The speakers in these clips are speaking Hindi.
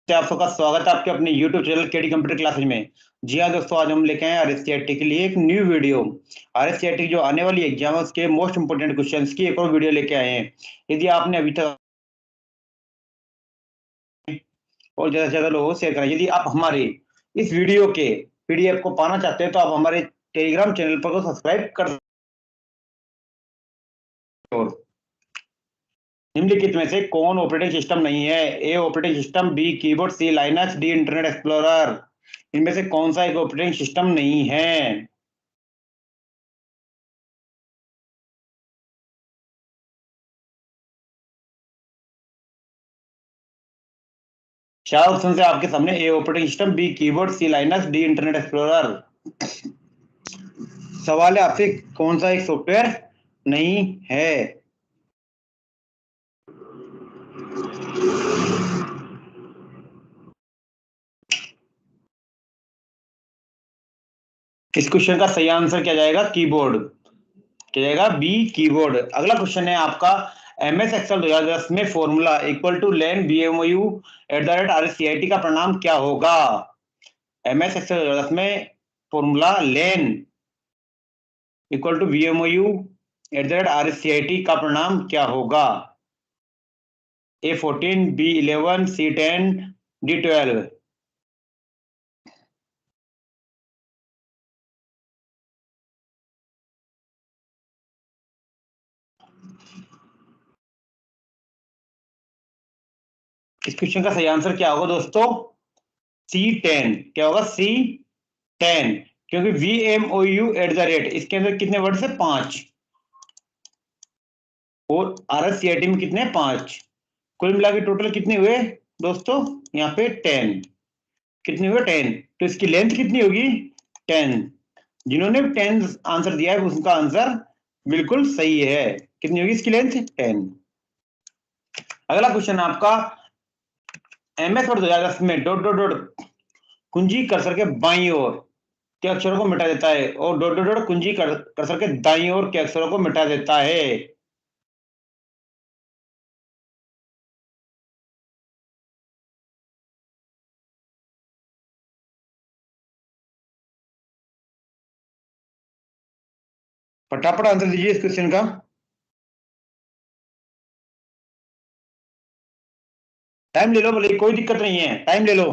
आप सबका स्वागत है आपके अपने YouTube channel KD computer classes में। जी हाँ दोस्तों, आज हम लेके आए हैं आरएससीआईटी के लिए एक न्यू वीडियो। आरएससीआईटी जो आने वाली एग्जाम है उसके मोस्ट इंपोर्टेंट क्वेश्चंस की एक और वीडियो लेके आए हैं। यदि आपने अभी तक और ज़्यादा से ज़्यादा लोगों को शेयर करें। यदि आप हमारे इस वीडियो के पीडीएफ को पाना चाहते हैं तो आप हमारे टेलीग्राम चैनल पर को सब्सक्राइब कर और निम्नलिखित में से कौन ऑपरेटिंग सिस्टम नहीं है? ए ऑपरेटिंग सिस्टम, बी कीबोर्ड, सी लाइनक्स, डी इंटरनेट एक्सप्लोरर। इनमें से कौन सा एक ऑपरेटिंग सिस्टम नहीं है? चार ऑप्शन है आपके सामने। ए ऑपरेटिंग सिस्टम, बी कीबोर्ड, सी लाइनक्स, डी इंटरनेट एक्सप्लोरर। सवाल है आपसे, कौन सा एक सॉफ्टवेयर नहीं है? इस क्वेश्चन का सही आंसर क्या जाएगा? कीबोर्ड। क्या जाएगा? B keyboard. अगला क्वेश्चन है आपका, एमएस एक्सेल 2010 में formula equal to LEN BMOU @RSCIT का परिणाम क्या होगा? एमएस एक्सेल 2010 में formula LEN equal to BMOU @RSCIT का परिणाम क्या होगा? A14, B11, C10, D12। इस क्वेश्चन का सही आंसर क्या होगा दोस्तों? C10। क्या होगा? C10। क्योंकि VMOU इसके अंदर कितने वर्ड है? 5। और RSCIT में कितने? 5। कुल मिला के टोटल कितने हुए दोस्तों? यहाँ पे 10। कितने हुए? 10। तो इसकी लेंथ कितनी होगी? 10। जिन्होंने 10 आंसर दिया है उसका आंसर बिल्कुल सही है। कितनी होगी इसकी लेंथ? 10। अगला क्वेश्चन आपका, MS वर्ड 2010 में डॉट डॉट डॉट कुंजी कर्सर के बाईं ओर के अक्षरों को मिटा देता है और डॉट डॉट डॉट कुंजी कर्सर के दाईं ओर के अक्षरों को मिटा देता है। फटाफट आंसर दीजिए इस क्वेश्चन का। टाइम ले लो, बोले कोई दिक्कत नहीं है, टाइम ले लो।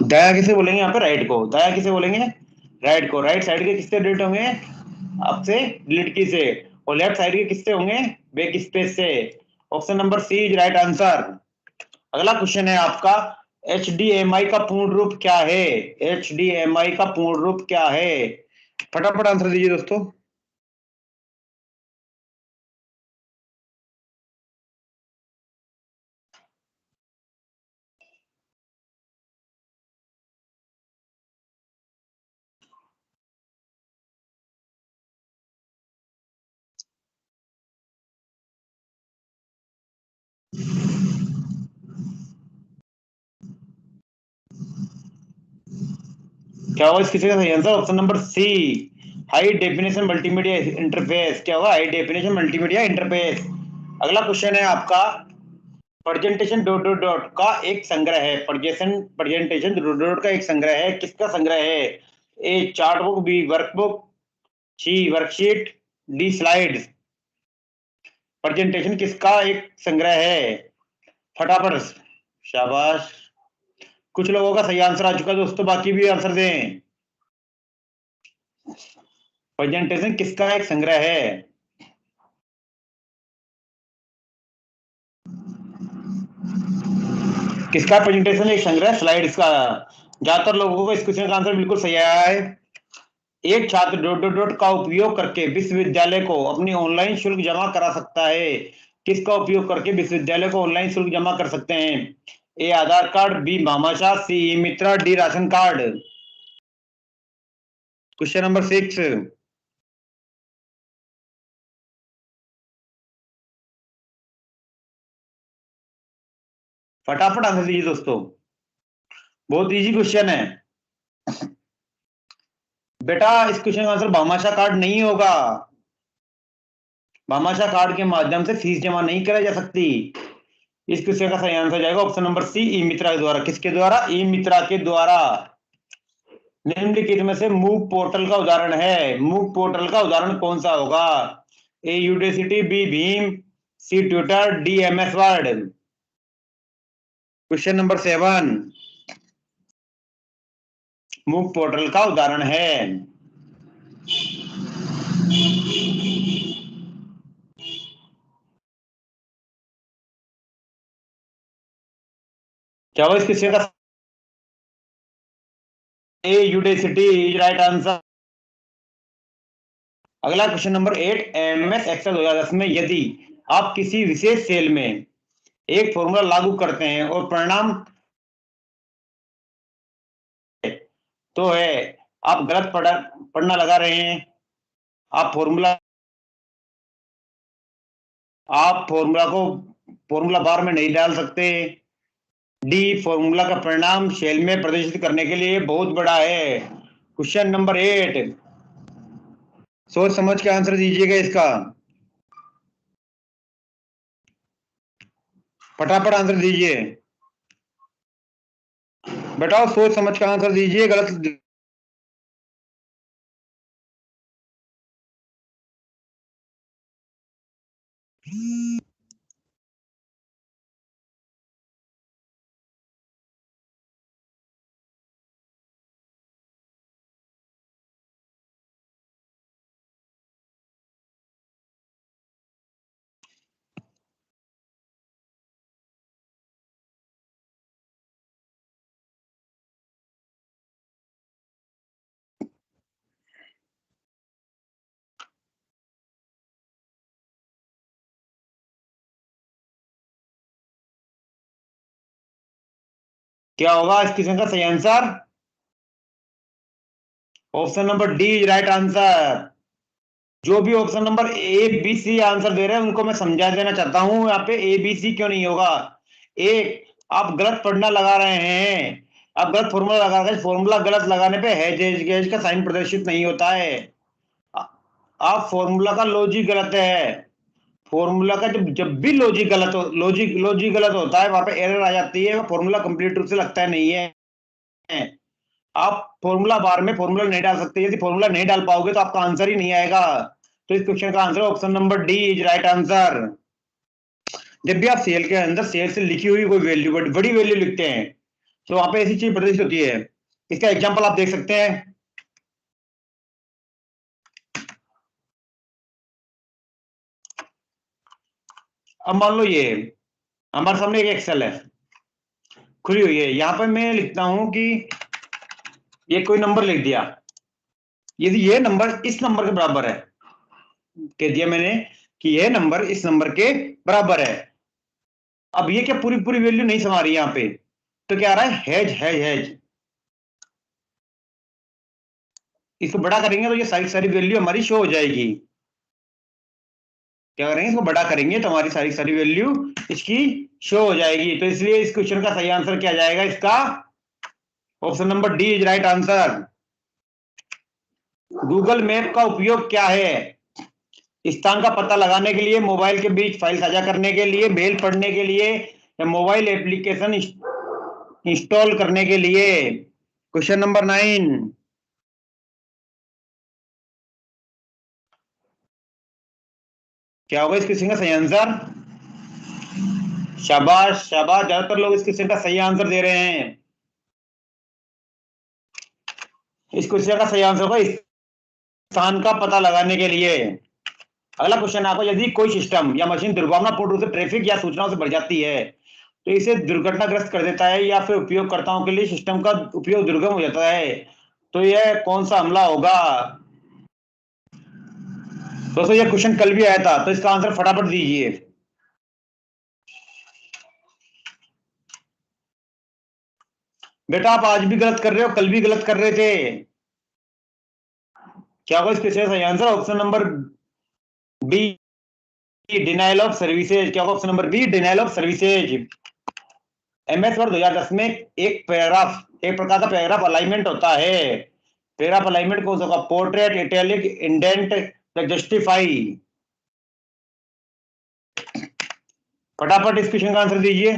दाया किसे बोलेंगे यहाँ पे? राइट को। दाया किसे बोलेंगे? राइट को। राइट साइड के किससे डिलीट होंगे? आपसे डिलीट की से। और लेफ्ट साइड के किससे होंगे? बैक स्पेस से। Option number C is right answer. अगला क्वेश्चन है आपका, HDMI का पूर्ण रूप क्या है? HDMI का पूर्ण रूप क्या है? फटाफट आंसर दीजिए दोस्तों। क्या होगा इसकी सही answer? Option number C, high definition multimedia interface. क्या होगा? High definition multimedia interface. अगला क्वेश्चन है आपका, प्रेजेंटेशन डॉट डॉट डॉट का एक संग्रह है। प्रेजेंटेशन डॉट डॉट का एक संग्रह है। किसका संग्रह है? ए चार्ट बुक, बी वर्कबुक, सी वर्कशीट, डी स्लाइड्स। प्रेजेंटेशन किसका एक संग्रह है? फटाफट। शाबाश। कुछ लोगों का सही आंसर आ चुका है दोस्तों, बाकी भी आंसर दें। प्रेजेंटेशन किसका एक संग्रह है? किसका प्रेजेंटेशन एक संग्रह? स्लाइड्स का। ज्यादातर लोगों को इस क्वेश्चन का आंसर बिल्कुल सही आया है। एक छात्र डॉट डॉट डॉट का उपयोग करके विश्वविद्यालय को अपनी ऑनलाइन शुल्क जमा करा सकता है। किसका उपयोग करके विश्वविद्यालय को ऑनलाइन शुल्क जमा कर सकते हैं? A Aadhaar card, B Bhamashah, C e Mitra, D ration card. Question number 6, फटाफट आंसर दीजिए दोस्तों, बहुत इजी क्वेश्चन है बेटा। इस क्वेश्चन का आंसर भामाशाह कार्ड नहीं होगा। भामाशाह कार्ड के माध्यम से फीस जमा नहीं कराई जा सकती। इस क्वेश्चन का सही आंसर जाएगा ऑप्शन नंबर सी, ई मित्रा के द्वारा। किसके द्वारा? ई मित्रा के द्वारा। निम्नलिखित में से मूक पोर्टल का उदाहरण है। मूक पोर्टल का उदाहरण कौन सा होगा? ए यूडेसिटी, बी भीम, C Twitter, D MS Word. Question number 7, MOOC portal का उदाहरण है। क्या हुआ इस क्वेश्चन का? ए यूडेसिटी इज राइट आंसर। अगला क्वेश्चन नंबर 8, एमएस एक्सेल 2010 में यदि आप किसी विशेष सेल में एक फॉर्मूला लागू करते हैं और परिणाम तो है, आप गलत पढ़ना लगा रहे हैं, आप फॉर्मूला को फॉर्मूला बार में नहीं डाल सकते। डी, फॉर्मूला का परिणाम सेल में प्रदर्शित करने के लिए बहुत बड़ा है। क्वेश्चन नंबर 8, सोच समझ के आंसर दीजिएगा इसका, फटाफट आंसर दीजिए बेटा, सोच समझ के आंसर दीजिए। गलत क्या होगा इस क्वेश्चन का सही answer? Option number D is right answer. जो भी option number A B C answer दे रहे हैं उनको मैं समझा देना चाहता हूं, यहाँ पे ए बी सी क्यों नहीं होगा। एक, आप गलत पढ़ना लगा रहे हैं, आप गलत फॉर्मूला लगा रहे हैं। फॉर्मूला गलत लगाने पे हैज हैज गैज का साइन प्रदर्शित नहीं होता है। आप फॉर्मूला का लॉजिक गलत है। फॉर्मूला का जब जब भी लॉजिक गलत हो, लॉजिक गलत होता है, वहां पे एरर आ जाती है, फॉर्मूला कंप्लीट रूप से लगता है नहीं है। आप फॉर्मूला बार में फॉर्मूला नहीं डाल सकते। यदि फॉर्मूला नहीं डाल पाओगे तो आपका आंसर ही नहीं आएगा। तो इस क्वेश्चन का answer option number D is right answer. जब भी आप सेल के अंदर सेल से लिखी हुई कोई वैल्यू, बड़ी वैल्यू लिखते हैं, तो वहां पे ऐसी चीज प्रदर्शित होती है। इसका एग्जांपल आप देख सकते हैं। अब मान लो ये हमारे सामने एक एक्सेल है, खुली हुई है। यहाँ पे मैं लिखता हूं कि ये कोई नंबर लिख दिया। यदि ये नंबर इस नंबर के बराबर है, कह दिया मैंने कि ये नंबर इस नंबर के बराबर है। अब ये क्या पूरी पूरी वैल्यू नहीं समा रही यहाँ पे, तो क्या आ रहा है? Has has has. इसको बड़ा करेंगे तो ये सारी सारी वैल्यू हमारी शो हो जाएगी। क्या करेंगे? इसको बड़ा करेंगे तो हमारी सारी सारी वैल्यू इसकी शो हो जाएगी। तो इसलिए इस क्वेश्चन का सही आंसर क्या जाएगा इसका? Option number D is right answer. Google map का उपयोग क्या है? स्थान का पता लगाने के लिए, मोबाइल के बीच फाइल साझा करने के लिए, मेल पढ़ने के लिए, या मोबाइल एप्लीकेशन इंस्टॉल करने के लिए। क्वेश्चन नंबर 9, क्या होगा इस क्वेश्चन का सही आंसर? शाबाश शाबाश, ज्यादातर लोग इस क्वेश्चन का सही आंसर दे रहे हैं। इस क्वेश्चन का सही आंसर होगा स्थान का पता लगाने के लिए। अगला क्वेश्चन आपको, यदि कोई सिस्टम या मशीन दुर्भावनापूर्ण रूप से ट्रैफिक या सूचनाओं से भर जाती है तो इसे दुर्घटनाग्रस्त कर देता है, या फिर उपयोगकर्ताओं के लिए सिस्टम का उपयोग दुर्गम हो जाता है, तो यह कौन सा हमला होगा? दोस्तों ये क्वेश्चन कल भी आया था, तो इसका आंसर फटाफट दीजिए। बेटा आप आज भी गलत कर रहे हो, कल भी गलत कर रहे थे। क्या होगा इसके सही answer? Option number B, denial of services. क्या होगा option number B, denial of services. MS Word 2010 में एक पैराग्राफ, एक प्रकार का पैराग्राफ अलाइनमेंट होता है। पैराग्राफ अलाइनमेंट कौन सा होगा? पोर्ट्रेट, इटैलिक, इंडेंट या जस्टिफाई? फटाफट इस क्वेश्चन का आंसर दीजिए।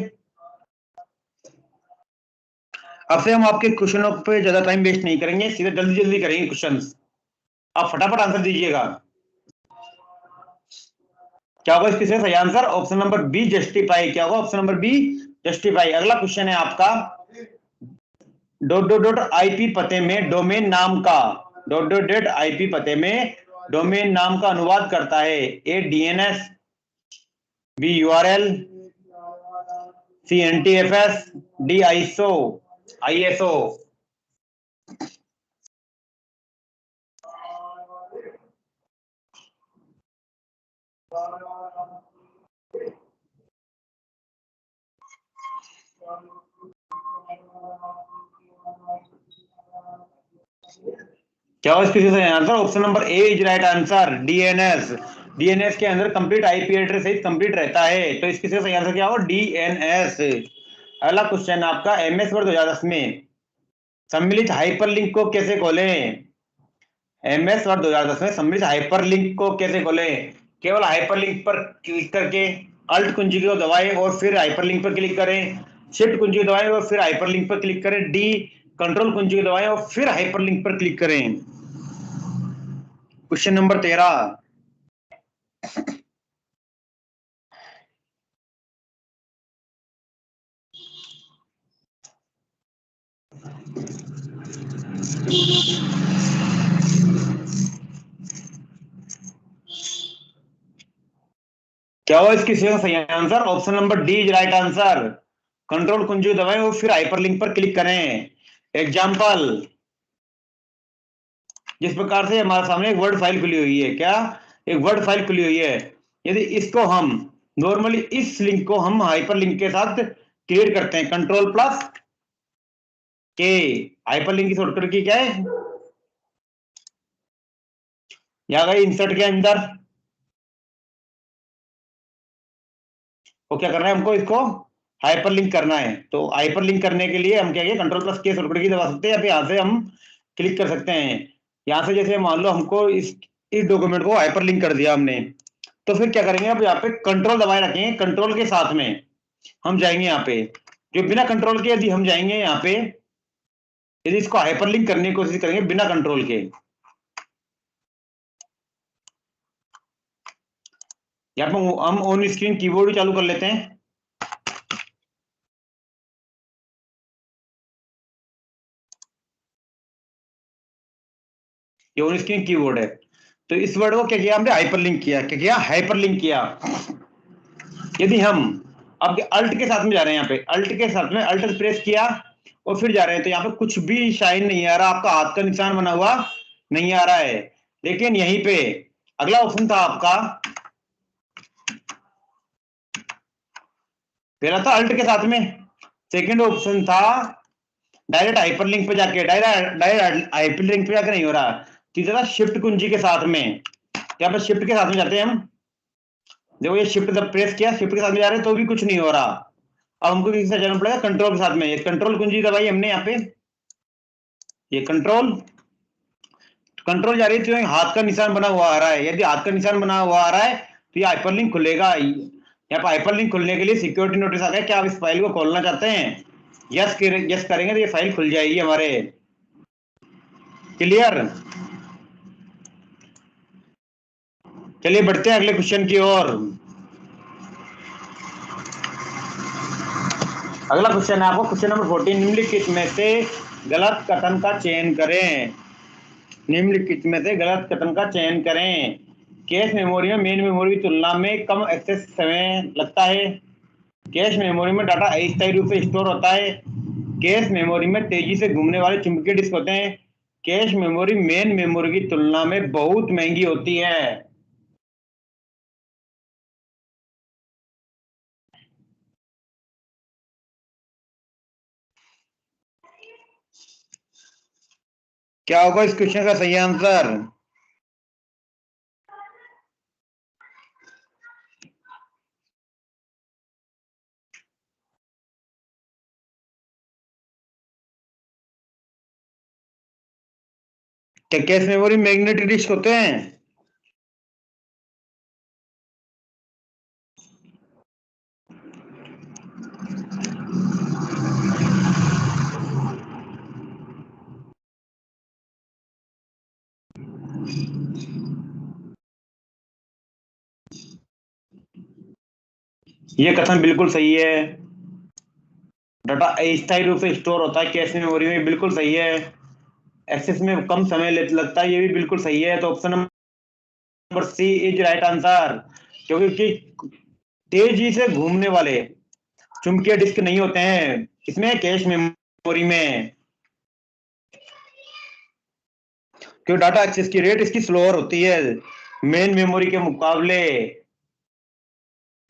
अब से हम आपके क्वेश्चनों पे ज्यादा टाइम वेस्ट नहीं करेंगे, सीधे जल्दी जल्दी करेंगे क्वेश्चंस। आप फटाफट आंसर दीजिएगा। क्या होगा इसके सही answer? Option number B, justify. क्या होगा? Option number B, justify. अगला क्वेश्चन है आपका, डॉट डॉट डॉट आईपी पते में डोमेन नाम का, डॉट डॉट डॉट आईपी पते में डोमेन नाम का अनुवाद करता है। ए डीएनएस, बी यूआरएल, सी एनटीएफएस, डी आईएसओ, आईएसओ। क्या हो इसकी सही answer? Option number A is right answer, DNS. DNS के अंदर कंप्लीट आईपी एड्रेस सहित कंप्लीट रहता है, तो इसकी सही आंसर क्या होगा? डीएनएस। अगला क्वेश्चन आपका, एमएस वर्ड 2010 में सम्मिलित हाइपरलिंक को कैसे खोलें? एमएस वर्ड 2010 में सम्मिलित हाइपरलिंक को कैसे खोलें? केवल हाइपरलिंक पर क्लिक करके अल्ट कुंजी को दबाएं और फिर हाइपरलिंक पर क्लिक करें, शिफ्ट कुंजी को दबाएं और फिर हाइपरलिंक पर क्लिक करें, डी कंट्रोल कुंजी को दबाएं और फिर हाइपरलिंक पर क्लिक करें। क्वेश्चन नंबर 13, क्या हुआ इसकी सही answer? Option number D is right answer. Control कुंजी दबाएं और फिर हाइपरलिंक पर क्लिक करें। एग्जाम्पल, जिस प्रकार से हमारे सामने एक वर्ड फाइल खुली हुई है, क्या एक वर्ड फाइल खुली हुई है, यदि इसको हम नॉर्मली इस लिंक को हम हाइपरलिंक के साथ क्रिएट करते हैं, कंट्रोल प्लस के, हाइपरलिंक की शॉर्टकट की क्या है? यहाँ गई इंसर्ट के अंदर। वो क्या करना है हमको? इसको हाइपरलिंक करना है, तो हाइपरलिंक करने के लिए हम क्या किए? कंट्रोल प्लस के शॉर्टकट की दबा सकते हैं या फिर यहाँ से हम क्लिक कर सकते हैं। यहाँ से जैसे मान लो हमको इस डॉक्यूमेंट को हाइपरलिंक कर दिया हमने, तो फिर क्या करेंगे? अब यहाँ पे कंट्रोल दबाए रखेंगे, कंट्रोल के साथ में हम जाएंगे यहाँ पे, जो बिना कंट्रोल के यदि हम जाएंगे यहाँ पे, यदि इसको हाइपरलिंक करने की कोशिश करेंगे बिना कंट्रोल के, यहाँ पे हम ऑन स्क्रीन कीबोर्ड चालू कर लेते हैं। ये ऑन स्क्रीन कीबोर्ड है, तो इस वर्ड को क्या किया हमने? हाइपरलिंक किया। क्या किया? हाइपरलिंक किया। यदि हम अब अल्ट के साथ में जा रहे हैं, यहाँ पे अल्ट के साथ में अल्ट प्रेस किया और फिर जा रहे हैं, तो यहाँ पे कुछ भी शाइन नहीं आ रहा, आपका हाथ का निशान बना हुआ नहीं आ रहा है। लेकिन यहीं पे अगला ऑप्शन था आपका, पहला था अल्ट के साथ में, सेकंड ऑप्शन था डायरेक्ट हाइपरलिंक पे जाके, डायरेक्ट हाइपरलिंक पे जाके नहीं हो रहा, तीसरा था शिफ्ट कुंजी के साथ में। यहाँ पे शिफ्ट के साथ में जाते हैं हम, देखो ये शिफ्ट जब प्रेस किया, शिफ्ट के साथ में जा रहे हैं तो भी कुछ नहीं हो रहा। अब हमको किसी से जाना पड़ेगा कंट्रोल के साथ में, ये कंट्रोल कुंजी दबाई हमने यहाँ पे, ये कंट्रोल, कंट्रोल जा रही है तो हाथ का निशान बना हुआ आ रहा है, यदि हाथ का निशान बना हुआ आ रहा है तो ये हाइपरलिंक खुलेगा। यहाँ पर हाइपरलिंक खुलने के लिए सिक्योरिटी नोटिस आ गया, क्या आप इस फाइल को खोलना चाहते हैं? यस करेंगे तो ये फाइल खुल जाएगी हमारे। क्लियर? चलिए बढ़ते हैं अगले क्वेश्चन की ओर। अगला क्वेश्चन है आपको, क्वेश्चन नंबर 14, निम्नलिखित में से गलत कथन का चयन करें। निम्नलिखित में से गलत कथन का चयन करें। कैश मेमोरी में मेन मेमोरी की तुलना में कम एक्सेस समय लगता है। कैश मेमोरी में डाटा अस्थायी रूप से स्टोर होता है। कैश मेमोरी में तेजी से घूमने वाले चुंबकीय डिस्क होते हैं। कैश मेमोरी मेन मेमोरी की तुलना में बहुत महंगी होती है। क्या होगा इस क्वेश्चन का सही आंसर? क्या कैश मेमोरी मैग्नेटिक डिस्क होते हैं? ये कथन बिल्कुल सही है। डाटा अस्थायी रूप से स्टोर होता है कैश मेमोरी में, बिल्कुल सही है। एक्सेस में कम समय लगता है, ये भी बिल्कुल सही है। तो option number C is right answer. क्योंकि तेजी से घूमने वाले चुंबकीय डिस्क नहीं होते हैं इसमें, कैश मेमोरी में। क्यों? डाटा एक्सेस की रेट इसकी स्लोअर होती है मेन मेमोरी के मुकाबले।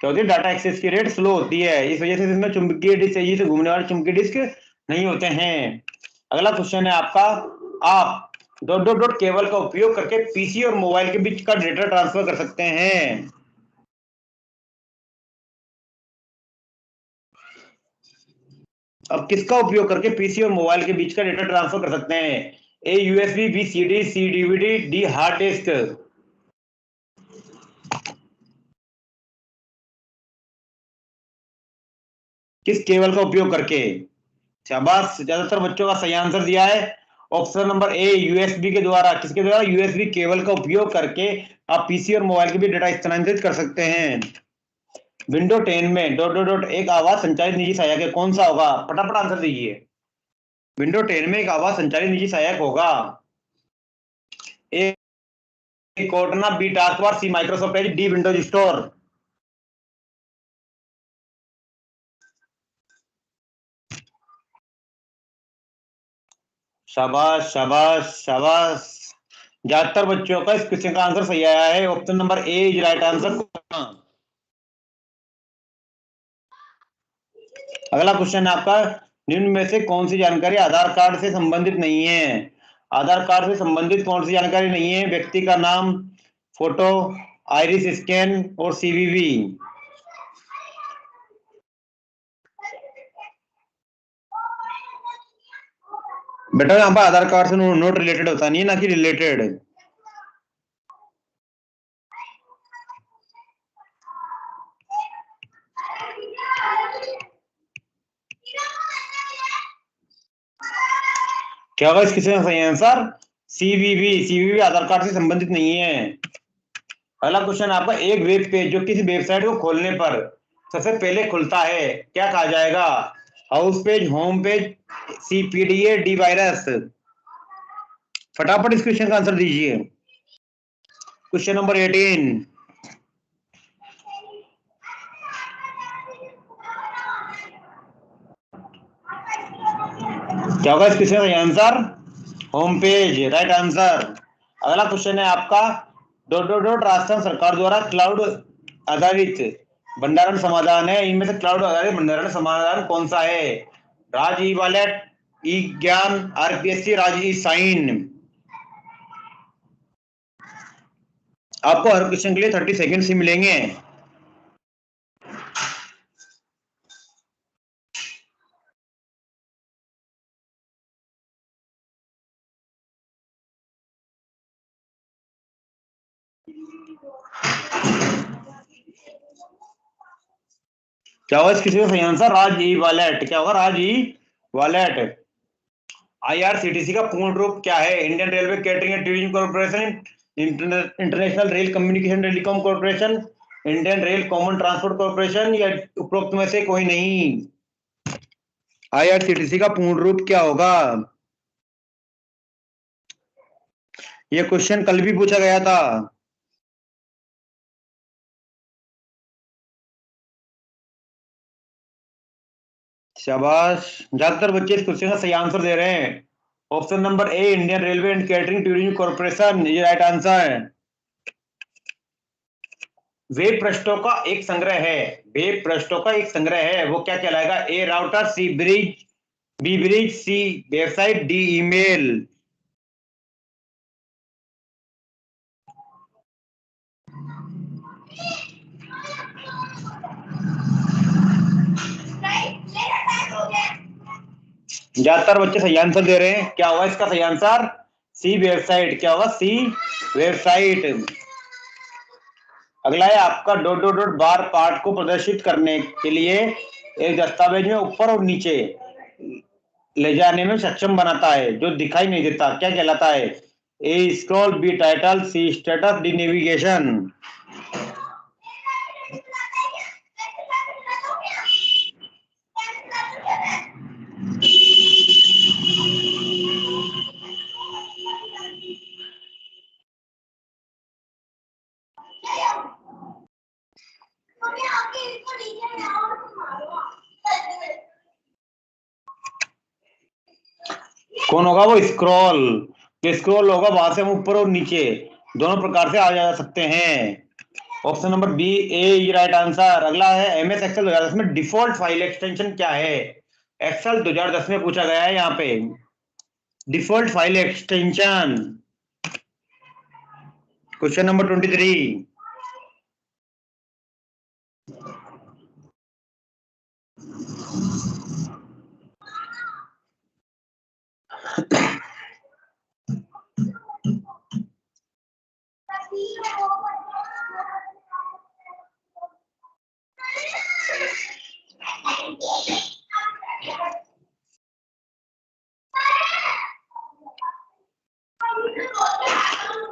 क्या होती है? डाटा एक्सेस की रेट स्लो होती है, इस वजह से इसमें चुंबकीय डिस्क, तेजी से घूमने वाले चुंबकीय डिस्क नहीं होते हैं। अगला क्वेश्चन है आपका। आप डॉट डॉट डॉट केबल का उपयोग करके पीसी और मोबाइल के बीच का डेटा ट्रांसफर कर सकते हैं। अब किसका उपयोग करके पीसी और मोबाइल के बीच का डेटा ट्रांसफर कर सकते हैं? ए यूएसबी, बी सीडी, सी डीवीडी, डी हार्ड डिस्क। किस केबल का उपयोग करके? शाबाश, ज्यादातर बच्चों का सही आंसर दिया है ऑप्शन नंबर ए, यूएसबी के द्वारा। किसके द्वारा? यूएसबी केबल का उपयोग करके आप पीसी और मोबाइल के बीच डेटा स्थानांतरित कर सकते हैं। विंडो 10 में डॉट डॉट डॉट एक आवाज संचालित निजी सहायक है, कौन सा होगा? फटाफट आंसर दीजिए। विंडो 10 में एक आवाज संचालित निजी सहायक होगा। A Cortana, B taskbar, C Microsoft Edge, D Windows Store. शाबाश शाबाश शाबाश, ज्यादातर बच्चों का इस क्वेश्चन का आंसर सही आया है। Option number A is right answer. अगला क्वेश्चन है आपका। निम्न में से कौन सी जानकारी आधार कार्ड से संबंधित नहीं है? आधार कार्ड से संबंधित कौन सी जानकारी नहीं है? व्यक्ति का नाम, फोटो, आइरिस स्कैन और सीवीवी। बेटा यहाँ पर आधार कार्ड से नोट रिलेटेड होता नहीं है, ना कि रिलेटेड। क्या होगा इस क्वेश्चन का सही आंसर? सीवीवी। सीवीवी आधार कार्ड से संबंधित नहीं है। अगला क्वेश्चन आपका। एक वेब पेज जो किसी वेबसाइट को खोलने पर सबसे पहले खुलता है, क्या कहा जाएगा? House page, home page, CPDA, D virus. फटाफट इस क्वेश्चन का आंसर दीजिए। Question number 18। क्या होगा इस क्वेश्चन का answer? Home page, right answer. अगला क्वेश्चन है आपका। डॉट डॉट डॉट राजस्थान सरकार द्वारा क्लाउड आधारित भंडारण समाधान है, इनमें से क्लाउड आधारित भंडारण समाधान कौन सा है? राज ई वॉलेट, ई ज्ञान, आरपीएससी, राज ई साइन। आपको हर क्वेश्चन के लिए 30 सेकंड ही मिलेंगे। क्या होगा इस किसी का सही आंसर? राज ई वॉलेट। क्या होगा? राज ई वॉलेट। आईआरसीटीसी का पूर्ण रूप क्या है? Indian railway catering and tourism corporation, international rail communication telecom corporation, Indian rail common transport corporation, या उपरोक्त में से कोई नहीं। आईआरसीटीसी का पूर्ण रूप क्या होगा? यह क्वेश्चन कल भी पूछा गया था। शाबाश, ज्यादातर बच्चे इस क्वेश्चन का सही आंसर दे रहे हैं। Option number A Indian railway and catering tourism corporation, ये राइट आंसर है। वेब पृष्ठों का एक संग्रह है, वेब पृष्ठों का एक संग्रह है, वो क्या कहलाएगा? ए राउटर, सी ब्रिज, बी ब्रिज, सी वेबसाइट, डी ईमेल। ज्यादातर बच्चे सही आंसर दे रहे हैं, क्या होगा इसका सही आंसर? सी वेबसाइट। क्या होगा? सी वेबसाइट। अगला है आपका डॉट डॉट डॉट बार पार्ट को प्रदर्शित करने के लिए एक दस्तावेज में ऊपर और नीचे ले जाने में सक्षम बनाता है, जो दिखाई नहीं देता, क्या कहलाता है? A scroll, B title, C status, D navigation. कौन होगा वो? स्क्रॉल। जो स्क्रॉल होगा वहां से हम ऊपर और नीचे दोनों प्रकार से आ जा सकते हैं। ऑप्शन नंबर बी ए राइट आंसर। अगला है एमएस एक्सेल 2010 में डिफॉल्ट फाइल एक्सटेंशन क्या है? एक्सेल 2010 में पूछा गया है यहाँ पे। Default file extension. Question number 23।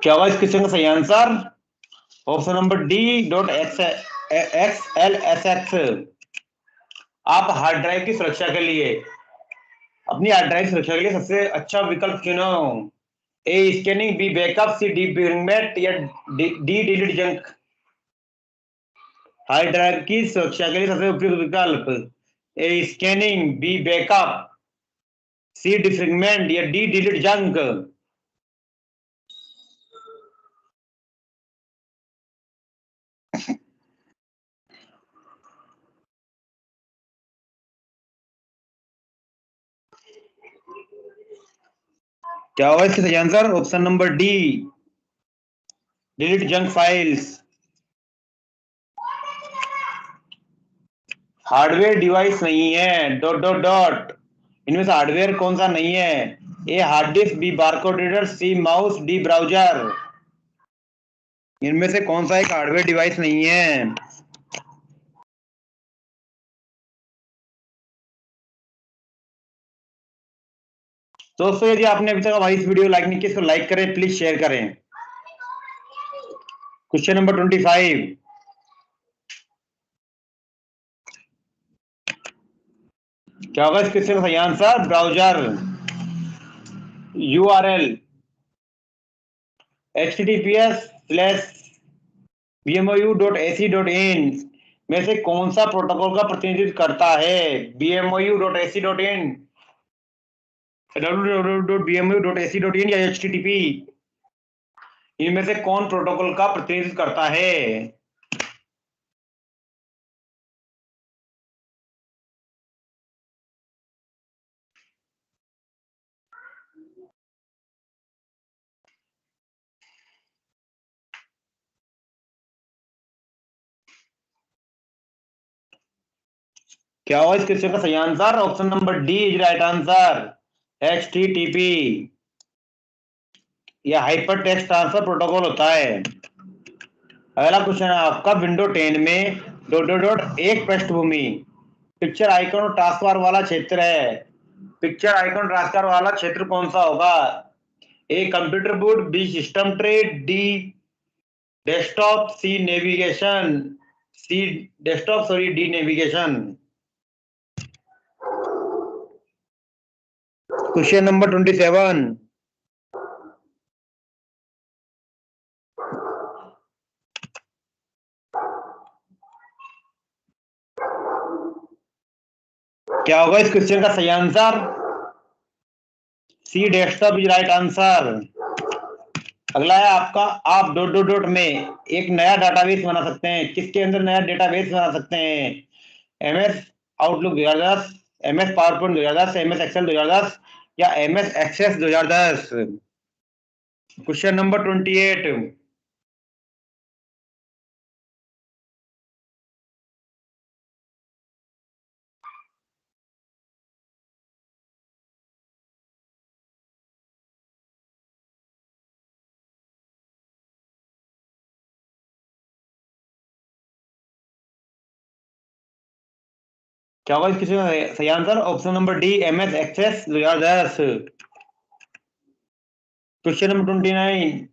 क्या होगा इस क्वेश्चन का सही answer? Option number D dot x L S x. आप हार्ड ड्राइव की सुरक्षा के लिए, अपनी हार्ड ड्राइव सुरक्षा के लिए सबसे अच्छा विकल्प चुनो। A scanning, B backup, C defragment, या D delete junk. Hard drive की सुरक्षा के लिए सबसे उपयुक्त विकल्प A scanning, B backup, C defragment, या डी डिलीट जंक। क्या होगा इसका सही answer? Option number D delete junk files. Hardware device नहीं है, डॉट डॉट डॉट। इनमें से हार्डवेयर कौन सा नहीं है? A hard disk, B barcode reader, C mouse, D browser. इनमें से कौन सा एक हार्डवेयर डिवाइस नहीं है? दोस्तों यदि आपने अभी तक हमारी इस वीडियो लाइक नहीं की, इसको लाइक करें, प्लीज शेयर करें। Question number 25। क्या होगा इस क्वेश्चन का सही आंसर? ब्राउजर। URL https://bmou.ac.in में से कौन सा प्रोटोकॉल का प्रतिनिधित्व करता है? bmou.ac.in, www.bmou.ac.in या http? इनमें से कौन प्रोटोकॉल का प्रतिनिधित्व करता है? क्या होगा इस क्वेश्चन का सही answer? Option number D is right answer, HTTP। यह हाइपर टेक्स्ट ट्रांसफर प्रोटोकॉल होता है। अगला क्वेश्चन है आपका विंडो 10 में डॉट डॉट डॉट एक पृष्ठभूमि पिक्चर आइकन और टास्क बार वाला क्षेत्र है। पिक्चर आइकन टास्क बार वाला क्षेत्र कौन सा होगा? A computer boot, B system tray, D desktop, C navigation, C desktop sorry D navigation. Question number 27। क्या होगा इस क्वेश्चन का सही answer? C desktop is right answer. अगला है आपका, आप डॉट डॉट डॉट में एक नया डाटाबेस बना सकते हैं। किसके अंदर नया डेटाबेस बना सकते हैं? MS Outlook 2010, MS PowerPoint 2010, MS Excel 2010 या एमएस एक्सेस 2010। Question number 28। क्या होगा इसकी सही answer? Option number D, MS Access 2010। Question number 29।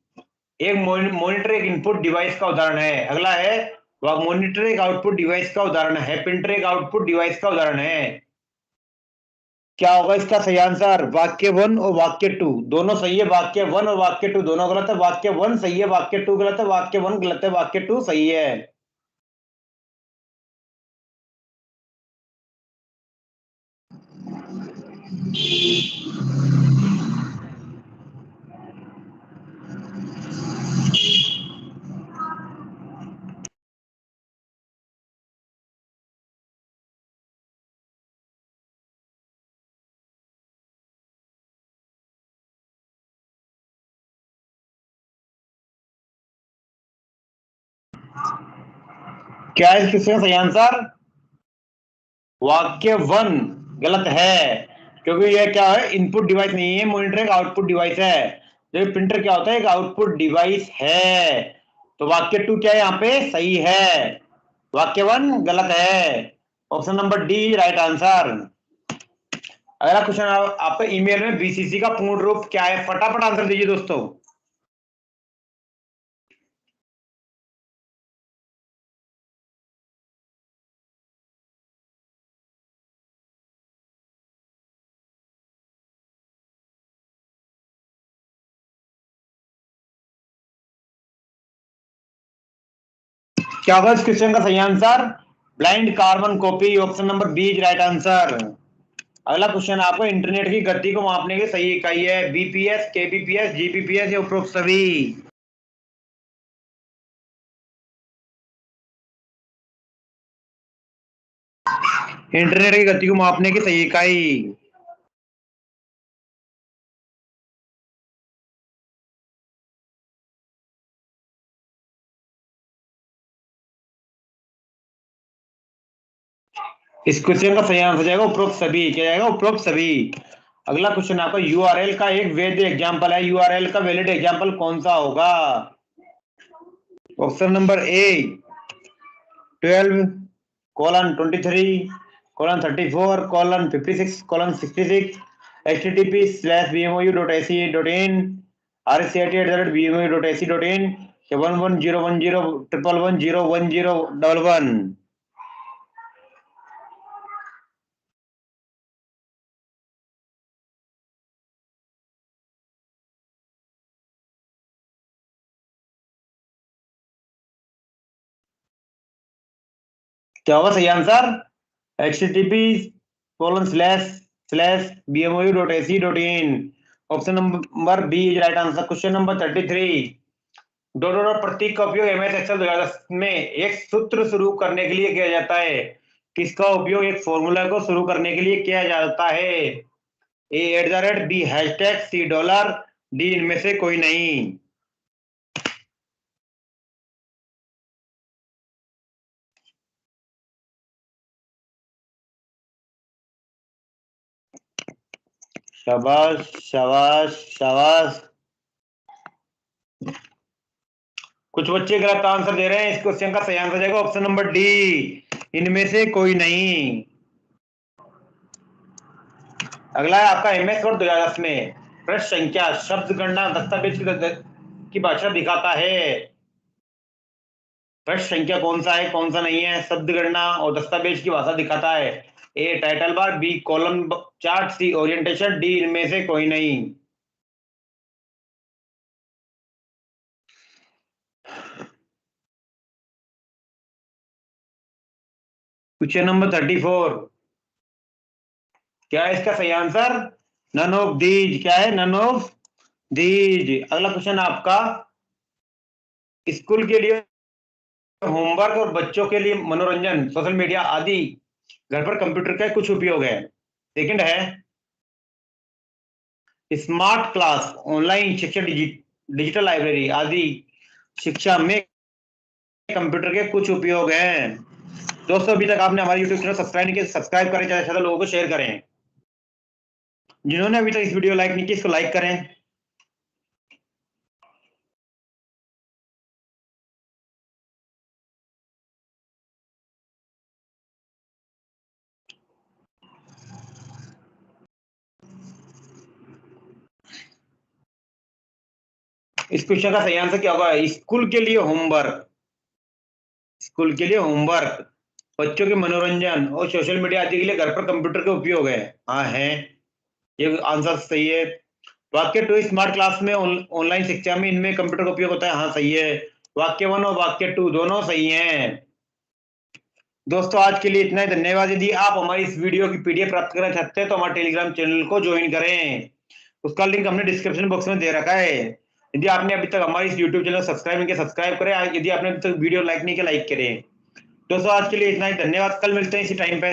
एक मॉनिटर एक इनपुट डिवाइस का उदाहरण है। अगला है, वह मॉनिटर एक आउटपुट डिवाइस का उदाहरण है। प्रिंटर एक आउटपुट डिवाइस का उदाहरण है। क्या होगा इसका सही आंसर? वाक्य वन और वाक्य टू दोनों सही है, वाक्य वन और वाक्य टू दोनों गलत है। वाक्य वन सही है, वाक्य टू गलत है। वाक्य वन गलत है, वाक्य टू सही है। क्या है इस क्वेश्चन का सही आंसर? वाक्य वन गलत है, क्योंकि यह क्या है, इनपुट डिवाइस नहीं है, मॉनिटर एक आउटपुट डिवाइस है। जो प्रिंटर क्या होता है, एक आउटपुट डिवाइस है। तो वाक्य टू क्या है यहाँ पे सही है, वाक्य वन गलत है। Option number D right answer. अगला क्वेश्चन आपका ईमेल में बीसीसी का पूर्ण रूप क्या है? फटाफट आंसर दीजिए दोस्तों। क्या होगा इस क्वेश्चन का सही answer? Blind carbon copy. Option number B is right answer. अगला क्वेश्चन आपको, इंटरनेट की गति को मापने की सही इकाई है? बीपीएस, केबीपीएस, जीबीपीएस या उपरोक्त सभी? इंटरनेट की गति को मापने की सही इकाई। इस क्वेश्चन का सही आंसर हो जाएगा उपरोक्त सभी। क्या जाएगा? उपरोक्त सभी। अगला क्वेश्चन आपका, यूआरएल का एक वैध एग्जाम्पल है। यूआरएल का वैलिड एग्जाम्पल कौन सा होगा? Option number A 12:23:34:56:66 http://bmou.ac.in rcat@bmou.ac.in 110101011011। क्या होगा सही answer? http://bmou.ac.in। Option number B is right answer. Question number 33। Dot dot प्रतीक का उपयोग एमएस एक्सेल 2010 में एक सूत्र शुरू करने के लिए किया जाता है। किसका उपयोग एक फॉर्मूला को शुरू करने के लिए किया जाता है? ए @ बी हैशटैग, सी डॉलर, डी इनमें से कोई नहीं। शाबाश शाबाश शाबाश। कुछ बच्चे गलत आंसर दे रहे हैं। इस क्वेश्चन का सही आंसर जाएगा ऑप्शन नंबर डी, इनमें से कोई नहीं। अगला है आपका, एमएस वर्ड 2010 में पृष्ठ संख्या, शब्द गणना, दस्तावेज की भाषा दिखाता है। पृष्ठ संख्या कौन सा है, कौन सा नहीं है? शब्द गणना और दस्तावेज की भाषा दिखाता है। A title bar, B column chart, C orientation, D इनमें से कोई नहीं। Question number 34। क्या है इसका सही आंसर? नन ऑफ दीज क्या है? None of these. अगला क्वेश्चन आपका, स्कूल के लिए होमवर्क और बच्चों के लिए मनोरंजन, सोशल मीडिया आदि, घर पर कंप्यूटर का कुछ उपयोग है। सेकंड है स्मार्ट क्लास, ऑनलाइन शिक्षा, डिजिटल लाइब्रेरी आदि शिक्षा में कंप्यूटर के कुछ उपयोग हैं। दोस्तों अभी तक आपने हमारे YouTube चैनल सब्सक्राइब नहीं किया, सब्सक्राइब करें, ज्यादा से ज्यादा लोगों को शेयर करें। जिन्होंने अभी तक इस वीडियो लाइक नहीं की, इसको लाइक करें। इस क्वेश्चन का सही आंसर क्या होगा? स्कूल के लिए होमवर्क, स्कूल के लिए होमवर्क, बच्चों के मनोरंजन और सोशल मीडिया आदि के लिए घर पर कंप्यूटर के उपयोग है। हाँ है, ये आंसर सही है। वाक्य टू, स्मार्ट क्लास में ऑनलाइन शिक्षा में इनमें कंप्यूटर का उपयोग होता है। हाँ सही है। वाक्य वन और वाक्य टू दोनों सही हैं। दोस्तों आज के लिए इतना ही, धन्यवाद। यदि आप हमारी इस वीडियो की पीडीएफ प्राप्त करना चाहते हैं तो हमारे टेलीग्राम चैनल को ज्वाइन करें, उसका लिंक हमने डिस्क्रिप्शन बॉक्स में दे रखा है। यदि आपने अभी तक हमारे इस यूट्यूब चैनल सब्सक्राइब नहीं किया, सब्सक्राइब करें। यदि आपने अभी तक वीडियो लाइक नहीं किया, लाइक करें। दोस्तों आज के लिए इतना ही, धन्यवाद। कल मिलते हैं इसी टाइम पे।